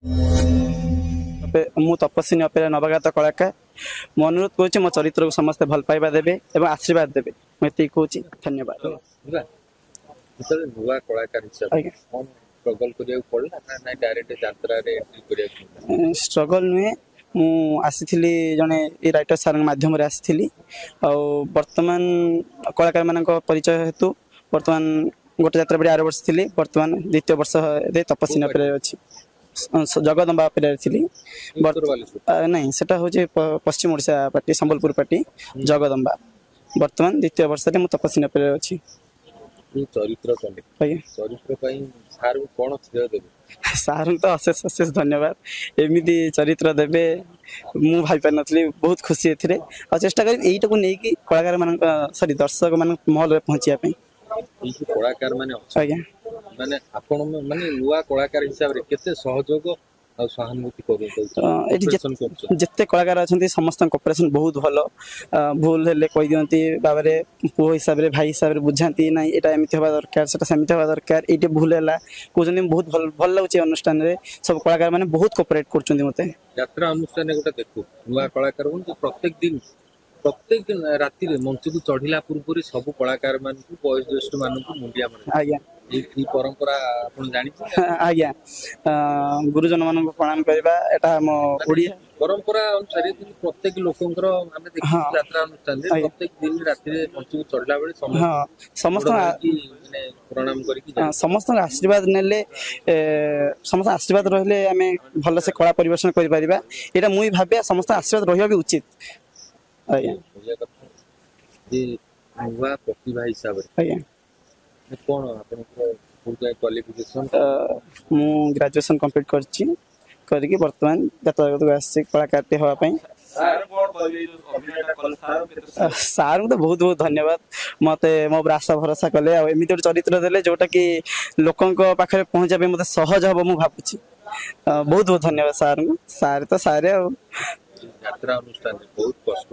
मु तपस्विनी अपेरा नवागत कलाकार मो अनुरोध करुँच मो चरित्र को समस्ते भल पाइबा देवे और आशीर्वाद देवे मुझे कहूँ धन्यवाद। नुआ कलाकार स्ट्रगल करिया पड़ला ना डायरेक्ट यात्रा रे एंट्री करिया स्ट्रगल नुहे मु आसीथिली जने ए राइटर सर माध्यम रे आसीथिली आ वर्तमान कलाकार मानक परिचय हेतु वर्तमान गोटे यात्रा पे 8 वर्ष थिली वर्तमान द्वितीय वर्ष रे तपस्विनी पे अछि जगदम्बा पे थिली नहीं सेटा हो जे पश्चिम ओडिशा पार्टी संबलपुर पार्टी जगदम्बा वर्तमान द्वितीय वर्ष रे मु तपस्विनी पे अछि चरित्र कले चरित्र पई सार कोन श्रेय देबे सार तो अशेष अशेष धन्यवाद एमिति चरित्र देबे मु भाई पार नथली बहुत खुशी एथिरे आ चेष्टा करी एइटा को नै कि कलाकार मान सॉरी दर्शक मान महल रे पहुंचिया पे ई कलाकार माने आज्ञा माने आपण माने नुवा कलाकार हिसाब रे केते सहयोग आ सहानुभूति करू जिते कलाकार अच्छा समस्त कोऑपरेशन बहुत भल भूल हेले कहि दियंती बाबरे पो हिसाब रे भाई हिसाब रे बुझांती ना एटा एमिति होबा दरकार सेटा सेमिति होबा दरकार एटे भूल हेला कोजनी बहुत भल भल लागुची अनुष्ठान रे सब कलाकार माने बहुत कोऑपरेट करचुंदी मते यात्रा अनुष्ठान रे गोटा देखू नुवा कलाकार हुन प्रत्येक राति रे मंच को चढ़िला पूर्व सब कलाकार मान को वयोज्येष्ठ मान को मुंडिया माने आज्ञा ई परंपरा आपण जानि आज्ञा गुरुजन मान को प्रणाम करबा एटा हम ओडिया परंपरा अनुसार प्रत्येक लोकंकर हमें देखि यात्रा अनुष्ठान रे प्रत्येक दिन राति रे मंच को चढ़ला बेले समस्त माने प्रणाम करी कि समस्त आशीर्वाद नेले समस्त आशीर्वाद रहले हमें भल से कला परिवेशन करि परिबा एटा मुई भाबे समस्त आशीर्वाद रहिबा भी उचित आज्ञा जे नुवा प्रतिभा हिसाब रे आज्ञा कोन आपन पूरा क्वालिफिकेशन मु ग्रेजुएशन कंप्लीट करछि करके वर्तमान यातायात आसी कलाकार हवा पई सार तो बहुत बहुत धन्यवाद मते मो आशा भरोसा कले आ एमिति चरित्र देले जोटा कि लोकंक पाखरे पहुंचा पे मते सहज हबो मु भाबुछि बहुत बहुत धन्यवाद सार को सार तो सारे यात्रा अनुष्ठान बहुत कष्ट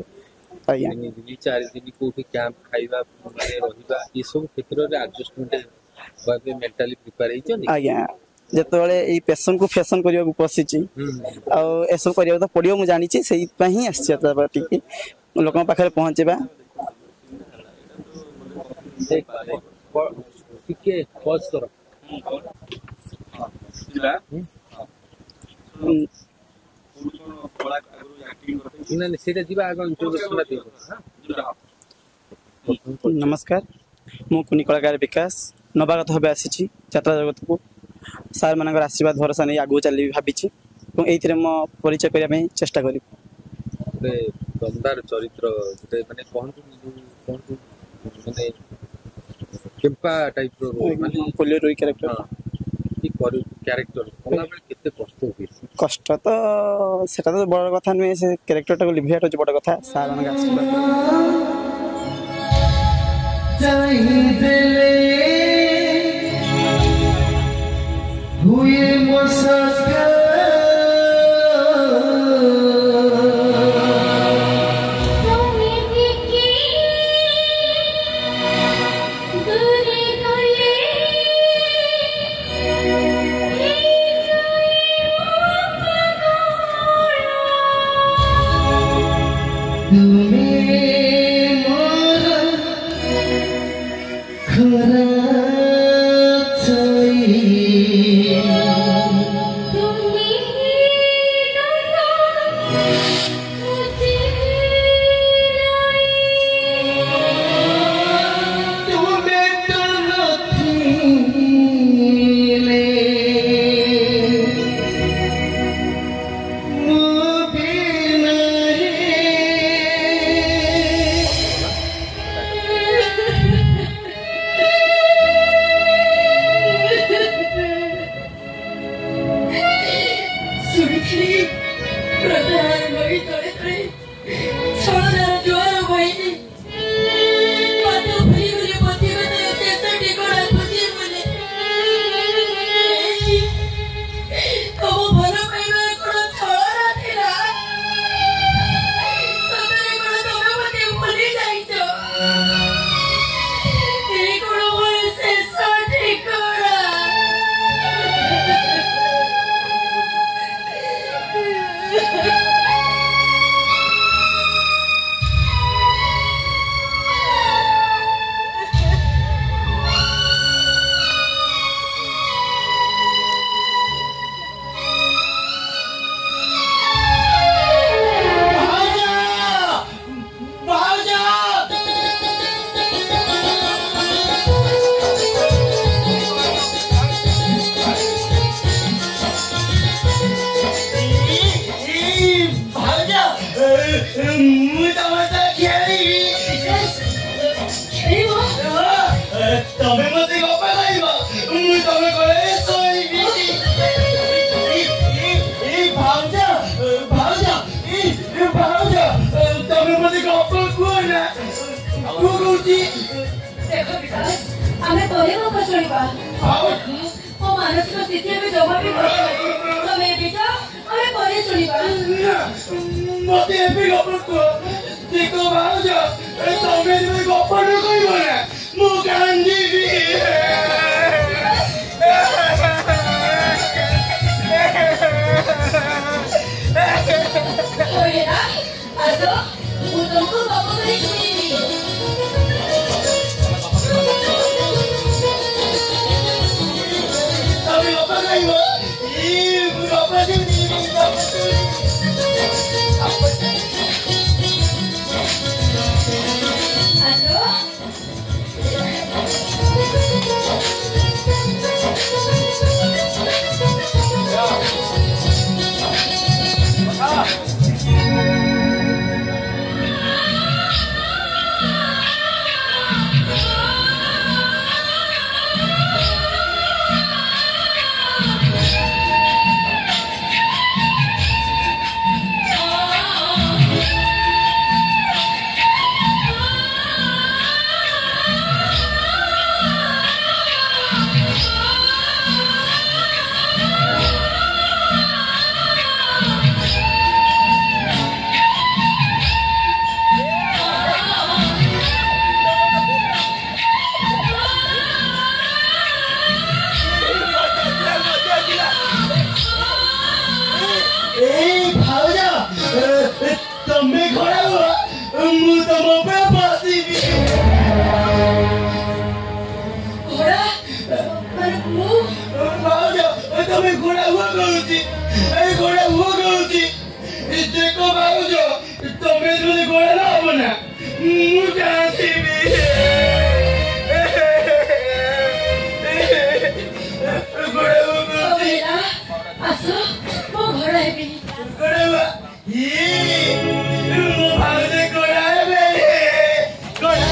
आज्ञा 4 दिन कोठी कैंप खाइबा माने रहिबा ई सब क्षेत्र रे एडजस्टमेंट बाबे मेंटली प्रिपेयर हिचनी आज्ञा जतबेले ई पैशन को फैशन करिया को पसिची आ एसब करिया तो पडियो मु जानि छी सेही पही आछि त बाटी कि लोकन पाखरे पहुंचेबा ठीके पॉज करो जिला नहीं सीधा जीवा आगे इंट्रोडक्शन दियो नमस्कार मु कुनी कलाकार विकास नवागत होबे आसी यात्रा जगत को सार मानकर आशीर्वाद भरोसा नहीं आगु चली भाभी एथि मो परिचय करने चेष्टा करी दमदार चरित्र माने माने केम्पा टाइप रो माने पोलियो रोई कैरेक्टर कैरेक्टर कोला बेले केते कष्ट होई कष्ट तो सेटा तो बड़ कथा नुहे से कैरेक्टर टा को लिभियाटा जो बड़ कथा सार मानकर आशीर्वाद जाई दिले हुए मुसाफिर କହୁଛି ଦେଖ ବିକାଶ ଆମେ ତୋରି କଥା ଶୁଣିବା ମୋ ମାନସିକ ସ୍ଥିତି ଏବେ ଜମା ବି ଭଲ ନାହିଁ ତମେ ଏବେ ଯାଅ ଆମେ ପରେ ଶୁଣିବା ମତେ ଏବେ ଗପ କୁହ ଦେଖ ଭାଉଜ ତମେ ଏବେ ଗପଟ କହିବ ନା ମୁଁ କାନ୍ଦିବି ହେଲା ଆସ ମୁଁ ତମକୁ ଗପ କରି ଶୁଣେଇବି ତମେ ଗପ କହିବ ଗପ ତମେ ଘୋଡ଼ା ହୁଅ ମୁଁ ତମ ଉପରେ ବସିବି ଘୋଡ଼ା ମୁଁ ଭାଉଜ ତମେ ଘୋଡ଼ା ହୁଅ କହୁଛି ଘୋଡ଼ା ହୁଅ କହୁଛି ଦେଖ ଭାଉଜ ତମେ ଯଦି ଘୋଡ଼ା ନ ହବ ନା ମୁଁ କାନ୍ଦିବି ଘୋଡ଼ା ହୁଅ କହୁଛି ଆସ ମୋ ଘୋଡ଼ା ହେବି ଘୋଡ଼ା ହୁଅ ମୋ ଭାଉଜ ଘୋଡ଼ା ହେବେ ଘୋଡ଼ା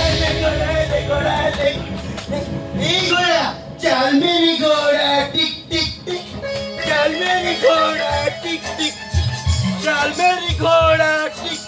घोड़ा चल मेरी घोड़ा टिक टिक टिक चल मेरी घोड़ा टिक टिक चल मेरी घोड़ा टिक